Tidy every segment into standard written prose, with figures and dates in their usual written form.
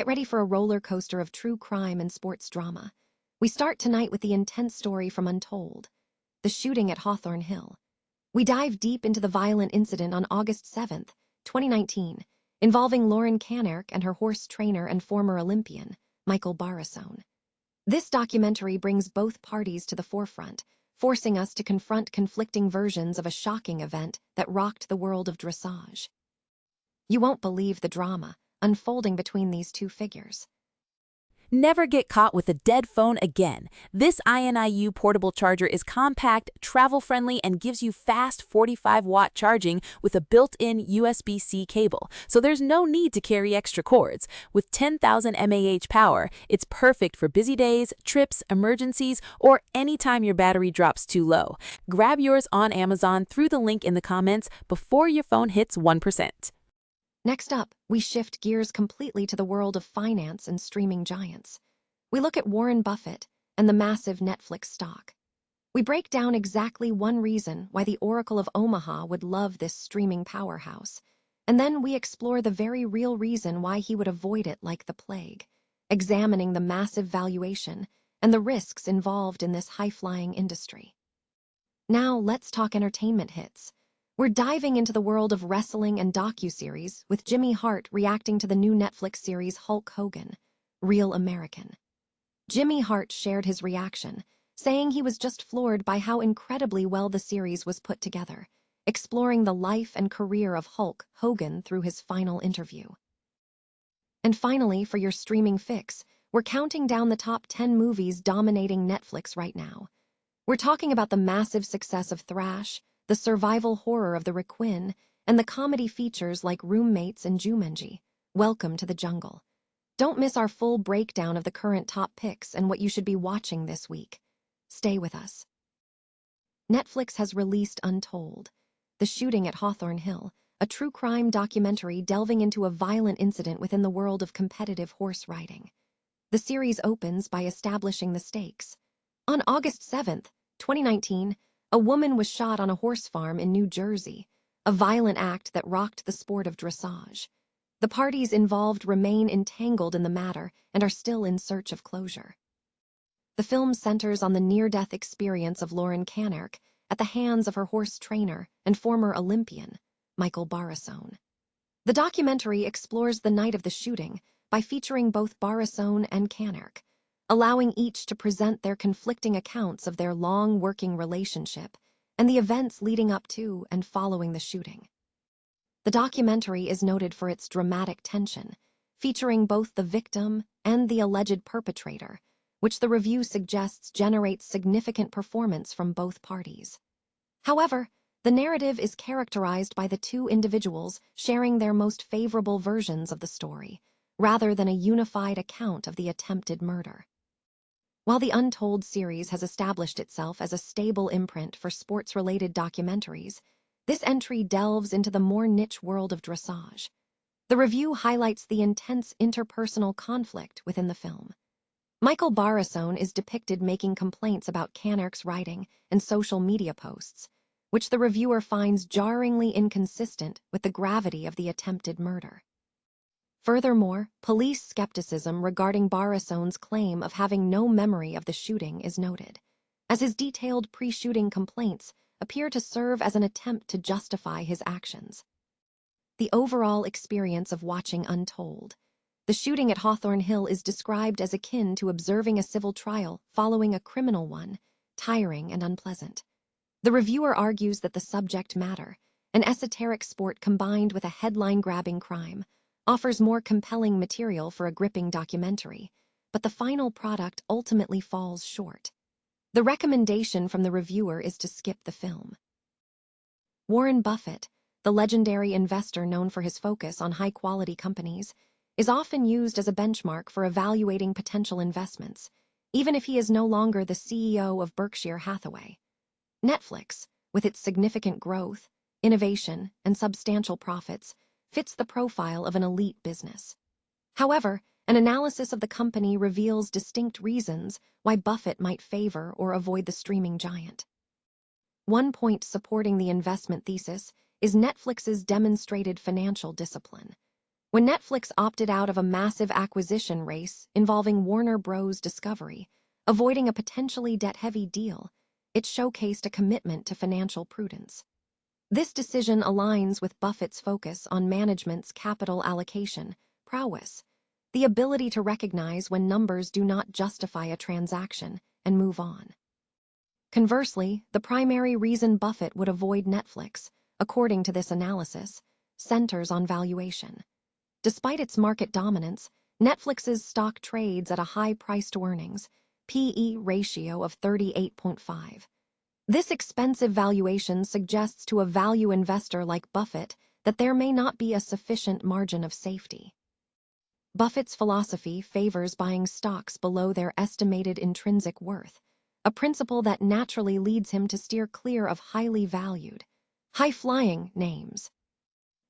Get ready for a roller coaster of true crime and sports drama. We start tonight with the intense story from Untold, the shooting at Hawthorne Hill. We dive deep into the violent incident on August 7th, 2019, involving Lauren Kanerk and her horse trainer and former Olympian, Michael Barrasone. This documentary brings both parties to the forefront, forcing us to confront conflicting versions of a shocking event that rocked the world of dressage. You won't believe the drama unfolding between these two figures. Never get caught with a dead phone again. This INIU portable charger is compact, travel-friendly, and gives you fast 45-watt charging with a built-in USB-C cable, so there's no need to carry extra cords. With 10,000 mAh power, it's perfect for busy days, trips, emergencies, or anytime your battery drops too low. Grab yours on Amazon through the link in the comments before your phone hits 1%. Next up, we shift gears completely to the world of finance and streaming giants. We look at Warren Buffett and the massive Netflix stock. We break down exactly one reason why the Oracle of Omaha would love this streaming powerhouse, and then we explore the very real reason why he would avoid it like the plague, examining the massive valuation and the risks involved in this high-flying industry. Now let's talk entertainment hits. We're diving into the world of wrestling and docuseries with Jimmy Hart reacting to the new Netflix series Hulk Hogan, Real American. Jimmy Hart shared his reaction, saying he was just floored by how incredibly well the series was put together, exploring the life and career of Hulk Hogan through his final interview. And finally, for your streaming fix, we're counting down the top 10 movies dominating Netflix right now. We're talking about the massive success of Thrash, the survival horror of the Requin, and the comedy features like Roommates and Jumanji. Welcome to the jungle. Don't miss our full breakdown of the current top picks and what you should be watching this week. Stay with us. Netflix has released Untold, the shooting at Hawthorne Hill, a true crime documentary delving into a violent incident within the world of competitive horse riding. The series opens by establishing the stakes. On August 7th, 2019, a woman was shot on a horse farm in New Jersey, a violent act that rocked the sport of dressage. The parties involved remain entangled in the matter and are still in search of closure. The film centers on the near-death experience of Lauren Kanerk at the hands of her horse trainer and former Olympian, Michael Barrasone. The documentary explores the night of the shooting by featuring both Barrasone and Kanerk, allowing each to present their conflicting accounts of their long working relationship and the events leading up to and following the shooting. The documentary is noted for its dramatic tension, featuring both the victim and the alleged perpetrator, which the review suggests generates significant performance from both parties. However, the narrative is characterized by the two individuals sharing their most favorable versions of the story, rather than a unified account of the attempted murder. While the Untold series has established itself as a stable imprint for sports-related documentaries, this entry delves into the more niche world of dressage. The review highlights the intense interpersonal conflict within the film. Michael Barrasone is depicted making complaints about Kanerk's riding and social media posts, which the reviewer finds jarringly inconsistent with the gravity of the attempted murder. Furthermore, police skepticism regarding Barrasone's claim of having no memory of the shooting is noted, as his detailed pre-shooting complaints appear to serve as an attempt to justify his actions. The overall experience of watching Untold, the shooting at Hawthorne Hill is described as akin to observing a civil trial following a criminal one, tiring and unpleasant. The reviewer argues that the subject matter, an esoteric sport combined with a headline-grabbing crime, offers more compelling material for a gripping documentary, but the final product ultimately falls short. The recommendation from the reviewer is to skip the film. Warren Buffett, the legendary investor known for his focus on high-quality companies, is often used as a benchmark for evaluating potential investments, even if he is no longer the CEO of Berkshire Hathaway. Netflix, with its significant growth, innovation, and substantial profits, fits the profile of an elite business. However, an analysis of the company reveals distinct reasons why Buffett might favor or avoid the streaming giant. One point supporting the investment thesis is Netflix's demonstrated financial discipline. When Netflix opted out of a massive acquisition race involving Warner Bros. Discovery, avoiding a potentially debt-heavy deal, it showcased a commitment to financial prudence. This decision aligns with Buffett's focus on management's capital allocation prowess, the ability to recognize when numbers do not justify a transaction and move on. Conversely, the primary reason Buffett would avoid Netflix, according to this analysis, centers on valuation. Despite its market dominance, Netflix's stock trades at a high price-to-earnings (PE) ratio of 38.5. This expensive valuation suggests to a value investor like Buffett that there may not be a sufficient margin of safety. Buffett's philosophy favors buying stocks below their estimated intrinsic worth, a principle that naturally leads him to steer clear of highly valued, high-flying names.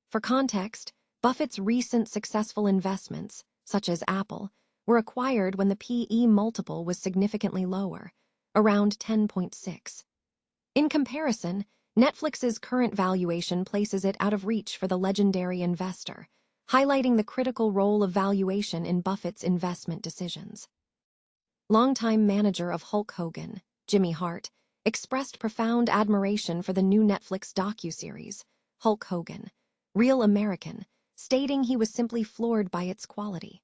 For context, Buffett's recent successful investments, such as Apple, were acquired when the PE multiple was significantly lower, around 10.6. In comparison, Netflix's current valuation places it out of reach for the legendary investor, highlighting the critical role of valuation in Buffett's investment decisions. Longtime manager of Hulk Hogan, Jimmy Hart, expressed profound admiration for the new Netflix docuseries, Hulk Hogan, Real American, stating he was simply floored by its quality.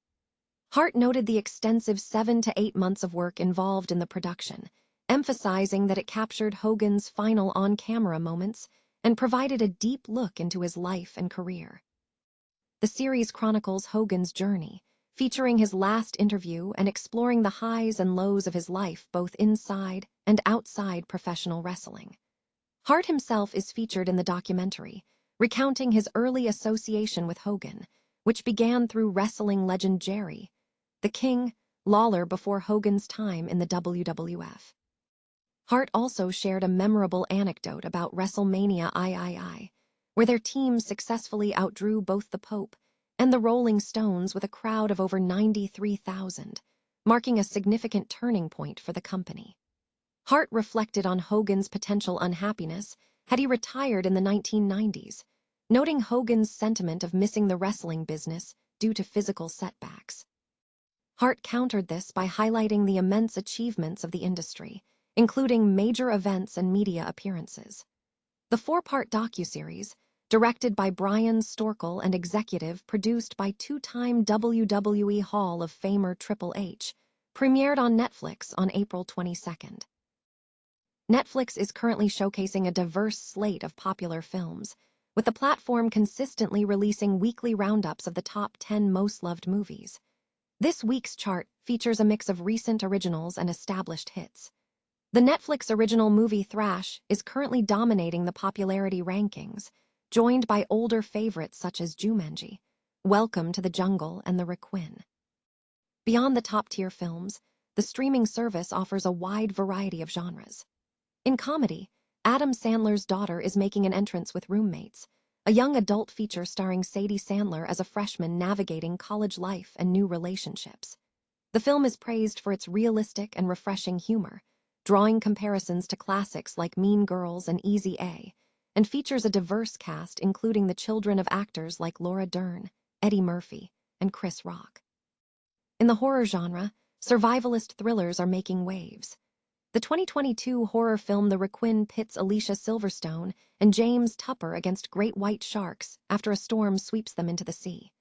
Hart noted the extensive 7 to 8 months of work involved in the production, emphasizing that it captured Hogan's final on-camera moments and provided a deep look into his life and career. The series chronicles Hogan's journey, featuring his last interview and exploring the highs and lows of his life both inside and outside professional wrestling. Hart himself is featured in the documentary, recounting his early association with Hogan, which began through wrestling legend Jerry, the King, Lawler before Hogan's time in the WWF. Hart also shared a memorable anecdote about WrestleMania III, where their teams successfully outdrew both the Pope and the Rolling Stones with a crowd of over 93,000, marking a significant turning point for the company. Hart reflected on Hogan's potential unhappiness had he retired in the 1990s, noting Hogan's sentiment of missing the wrestling business due to physical setbacks. Hart countered this by highlighting the immense achievements of the industry, including major events and media appearances. The 4-part docuseries, directed by Brian Storkel and executive produced by two-time WWE Hall of Famer Triple H, premiered on Netflix on April 22nd. Netflix is currently showcasing a diverse slate of popular films, with the platform consistently releasing weekly roundups of the top 10 most loved movies. This week's chart features a mix of recent originals and established hits. The Netflix original movie Thrash is currently dominating the popularity rankings, joined by older favorites such as Jumanji, Welcome to the Jungle, and The Requin. Beyond the top-tier films, the streaming service offers a wide variety of genres. In comedy, Adam Sandler's Daughter is making an entrance with Roommates, a young adult feature starring Sadie Sandler as a freshman navigating college life and new relationships. The film is praised for its realistic and refreshing humor, drawing comparisons to classics like Mean Girls and Easy A, and features a diverse cast including the children of actors like Laura Dern, Eddie Murphy, and Chris Rock. In the horror genre, survivalist thrillers are making waves. The 2022 horror film The Requin pits Alicia Silverstone and James Tupper against great white sharks after a storm sweeps them into the sea.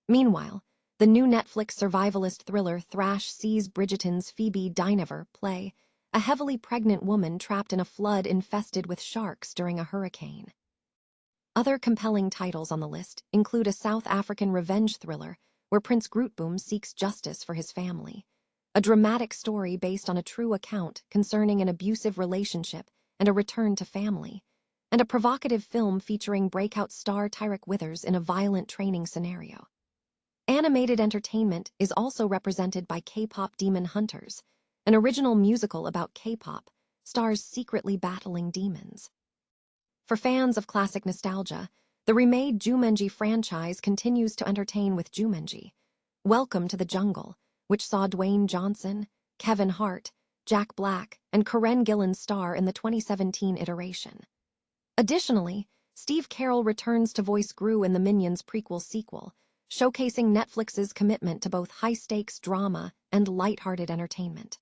Meanwhile, the new Netflix survivalist thriller Thrash sees Bridgerton's Phoebe Dynevor play a heavily pregnant woman trapped in a flood infested with sharks during a hurricane. Other compelling titles on the list include a South African revenge thriller where Prince Grootboom seeks justice for his family, a dramatic story based on a true account concerning an abusive relationship and a return to family, and a provocative film featuring breakout star Tyrek Withers in a violent training scenario. Animated entertainment is also represented by K-pop Demon Hunters, an original musical about K-pop, stars secretly battling demons. For fans of classic nostalgia, the remade Jumanji franchise continues to entertain with Jumanji, Welcome to the Jungle, which saw Dwayne Johnson, Kevin Hart, Jack Black, and Karen Gillan star in the 2017 iteration. Additionally, Steve Carell returns to voice Gru in the Minions prequel sequel, showcasing Netflix's commitment to both high-stakes drama and lighthearted entertainment.